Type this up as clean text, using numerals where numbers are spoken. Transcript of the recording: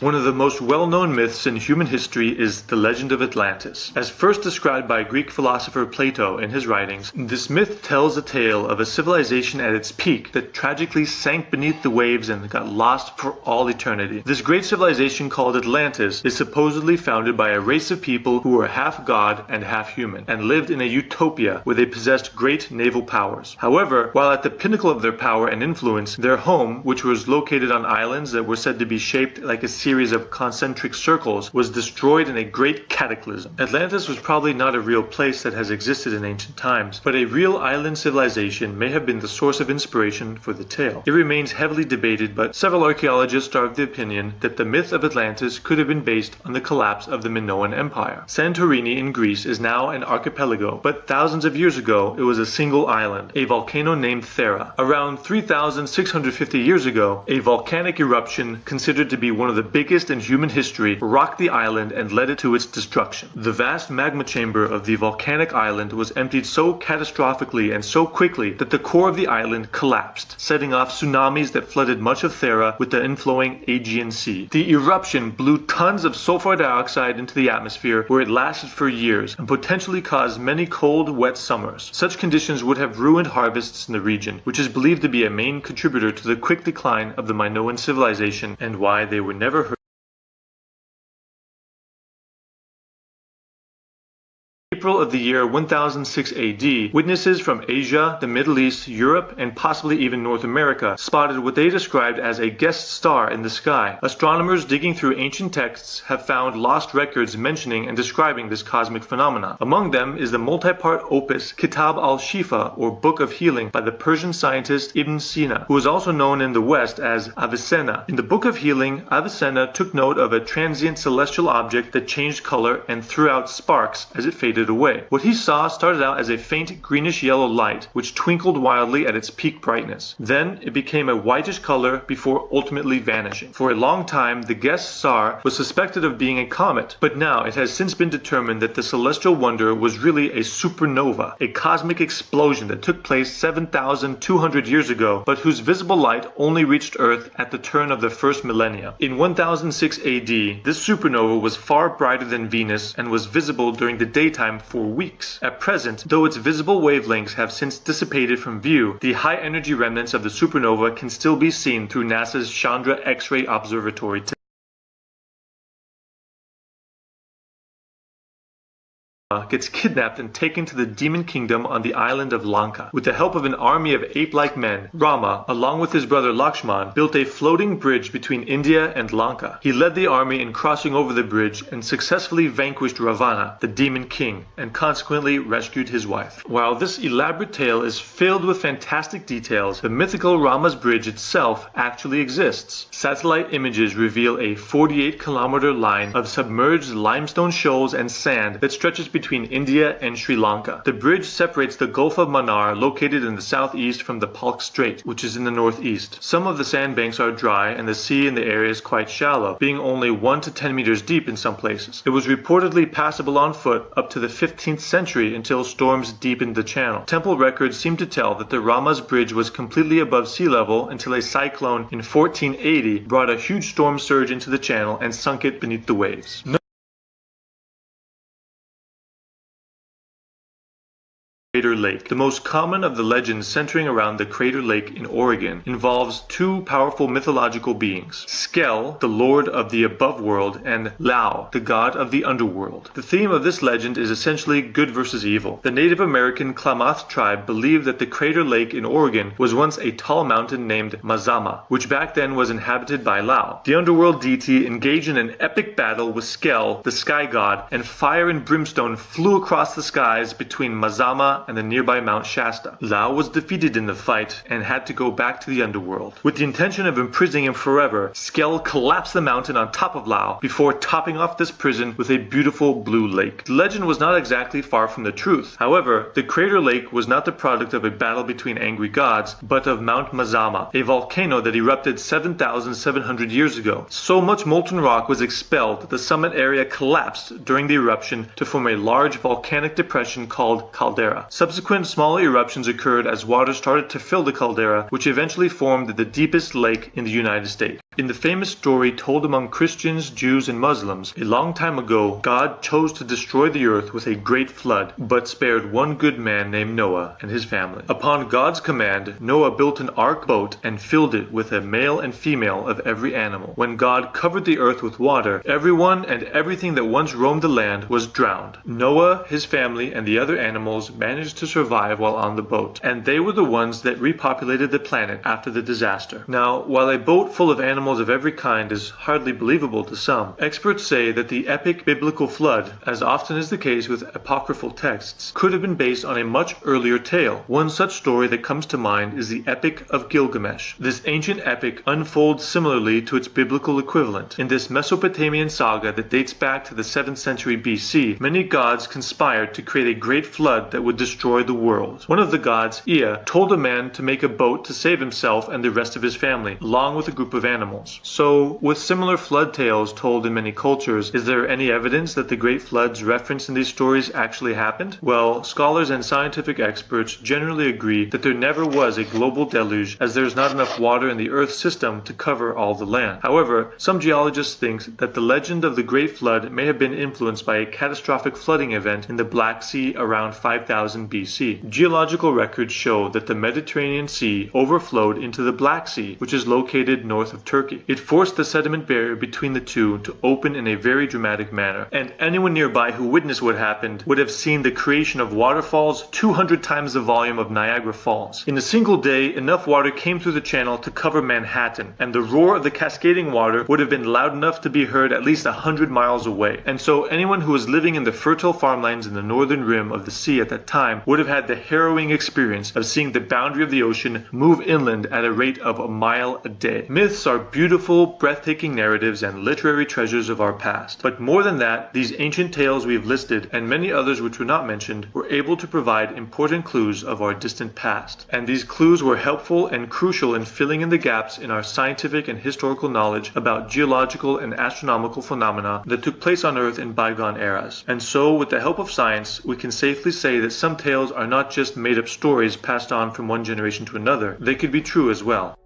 One of the most well-known myths in human history is the legend of Atlantis. As first described by Greek philosopher Plato in his writings, this myth tells a tale of a civilization at its peak that tragically sank beneath the waves and got lost for all eternity. This great civilization called Atlantis is supposedly founded by a race of people who were half god and half human, and lived in a utopia where they possessed great naval powers. However, while at the pinnacle of their power and influence, their home, which was located on islands that were said to be shaped like a series of concentric circles, was destroyed in a great cataclysm. Atlantis was probably not a real place that has existed in ancient times, but a real island civilization may have been the source of inspiration for the tale. It remains heavily debated, but several archaeologists are of the opinion that the myth of Atlantis could have been based on the collapse of the Minoan Empire. Santorini in Greece is now an archipelago, but thousands of years ago it was a single island, a volcano named Thera. Around 3,650 years ago, a volcanic eruption considered to be one of the biggest in human history rocked the island and led it to its destruction. The vast magma chamber of the volcanic island was emptied so catastrophically and so quickly that the core of the island collapsed, setting off tsunamis that flooded much of Thera with the inflowing Aegean Sea. The eruption blew tons of sulfur dioxide into the atmosphere, where it lasted for years and potentially caused many cold, wet summers. Such conditions would have ruined harvests in the region, which is believed to be a main contributor to the quick decline of the Minoan civilization and why they were never heard. April of the year 1006 AD, witnesses from Asia, the Middle East, Europe, and possibly even North America spotted what they described as a guest star in the sky. Astronomers digging through ancient texts have found lost records mentioning and describing this cosmic phenomenon. Among them is the multi-part opus Kitab al-Shifa, or Book of Healing, by the Persian scientist Ibn Sina, who is also known in the West as Avicenna. In the Book of Healing, Avicenna took note of a transient celestial object that changed color and threw out sparks as it faded away. What he saw started out as a faint greenish-yellow light, which twinkled wildly at its peak brightness. Then it became a whitish color before ultimately vanishing. For a long time, the guest star was suspected of being a comet, but now it has since been determined that the celestial wonder was really a supernova, a cosmic explosion that took place 7,200 years ago, but whose visible light only reached Earth at the turn of the first millennia. In 1006 AD, this supernova was far brighter than Venus and was visible during the daytime for weeks. At present, though its visible wavelengths have since dissipated from view, the high-energy remnants of the supernova can still be seen through NASA's Chandra X-ray Observatory. Gets kidnapped and taken to the demon kingdom on the island of Lanka. With the help of an army of ape-like men, Rama, along with his brother Lakshman, built a floating bridge between India and Lanka. He led the army in crossing over the bridge and successfully vanquished Ravana, the demon king, and consequently rescued his wife. While this elaborate tale is filled with fantastic details, the mythical Rama's bridge itself actually exists. Satellite images reveal a 48-kilometer line of submerged limestone shoals and sand that stretches between India and Sri Lanka. The bridge separates the Gulf of Mannar, located in the southeast, from the Palk Strait, which is in the northeast. Some of the sandbanks are dry and the sea in the area is quite shallow, being only 1 to 10 meters deep in some places. It was reportedly passable on foot up to the 15th century until storms deepened the channel. Temple records seem to tell that the Rama's bridge was completely above sea level until a cyclone in 1480 brought a huge storm surge into the channel and sunk it beneath the waves. Crater Lake. The most common of the legends centering around the Crater Lake in Oregon involves two powerful mythological beings, Skell, the lord of the above world, and Lao, the god of the underworld. The theme of this legend is essentially good versus evil. The Native American Klamath tribe believed that the Crater Lake in Oregon was once a tall mountain named Mazama, which back then was inhabited by Lao. The underworld deity engaged in an epic battle with Skell, the sky god, and fire and brimstone flew across the skies between Mazama and the nearby Mount Shasta. Lao was defeated in the fight and had to go back to the underworld. With the intention of imprisoning him forever, Skell collapsed the mountain on top of Lao before topping off this prison with a beautiful blue lake. The legend was not exactly far from the truth. However, the Crater Lake was not the product of a battle between angry gods, but of Mount Mazama, a volcano that erupted 7,700 years ago. So much molten rock was expelled that the summit area collapsed during the eruption to form a large volcanic depression called caldera. Subsequent small eruptions occurred as water started to fill the caldera, which eventually formed the deepest lake in the United States. In the famous story told among Christians, Jews, and Muslims, a long time ago, God chose to destroy the earth with a great flood, but spared one good man named Noah and his family. Upon God's command, Noah built an ark boat and filled it with a male and female of every animal. When God covered the earth with water, everyone and everything that once roamed the land was drowned. Noah, his family, and the other animals managed to survive while on the boat, and they were the ones that repopulated the planet after the disaster. Now, while a boat full of animals of every kind is hardly believable to some, experts say that the epic biblical flood, as often is the case with apocryphal texts, could have been based on a much earlier tale. One such story that comes to mind is the Epic of Gilgamesh. This ancient epic unfolds similarly to its biblical equivalent. In this Mesopotamian saga that dates back to the 7th century BC, many gods conspired to create a great flood that would destroy the world. One of the gods, Ea, told a man to make a boat to save himself and the rest of his family, along with a group of animals. So, with similar flood tales told in many cultures, is there any evidence that the great floods referenced in these stories actually happened? Well, scholars and scientific experts generally agree that there never was a global deluge, as there is not enough water in the Earth's system to cover all the land. However, some geologists think that the legend of the Great Flood may have been influenced by a catastrophic flooding event in the Black Sea around 5000 BC. Geological records show that the Mediterranean Sea overflowed into the Black Sea, which is located north of Turkey. It forced the sediment barrier between the two to open in a very dramatic manner, and anyone nearby who witnessed what happened would have seen the creation of waterfalls 200 times the volume of Niagara Falls. In a single day, enough water came through the channel to cover Manhattan, and the roar of the cascading water would have been loud enough to be heard at least 100 miles away. And so anyone who was living in the fertile farmlands in the northern rim of the sea at that time would have had the harrowing experience of seeing the boundary of the ocean move inland at a rate of a mile a day. Myths are beautiful, breathtaking narratives and literary treasures of our past. But more than that, these ancient tales we've listed, and many others which were not mentioned, were able to provide important clues of our distant past. And these clues were helpful and crucial in filling in the gaps in our scientific and historical knowledge about geological and astronomical phenomena that took place on Earth in bygone eras. And so, with the help of science, we can safely say that some tales are not just made-up stories passed on from one generation to another. They could be true as well.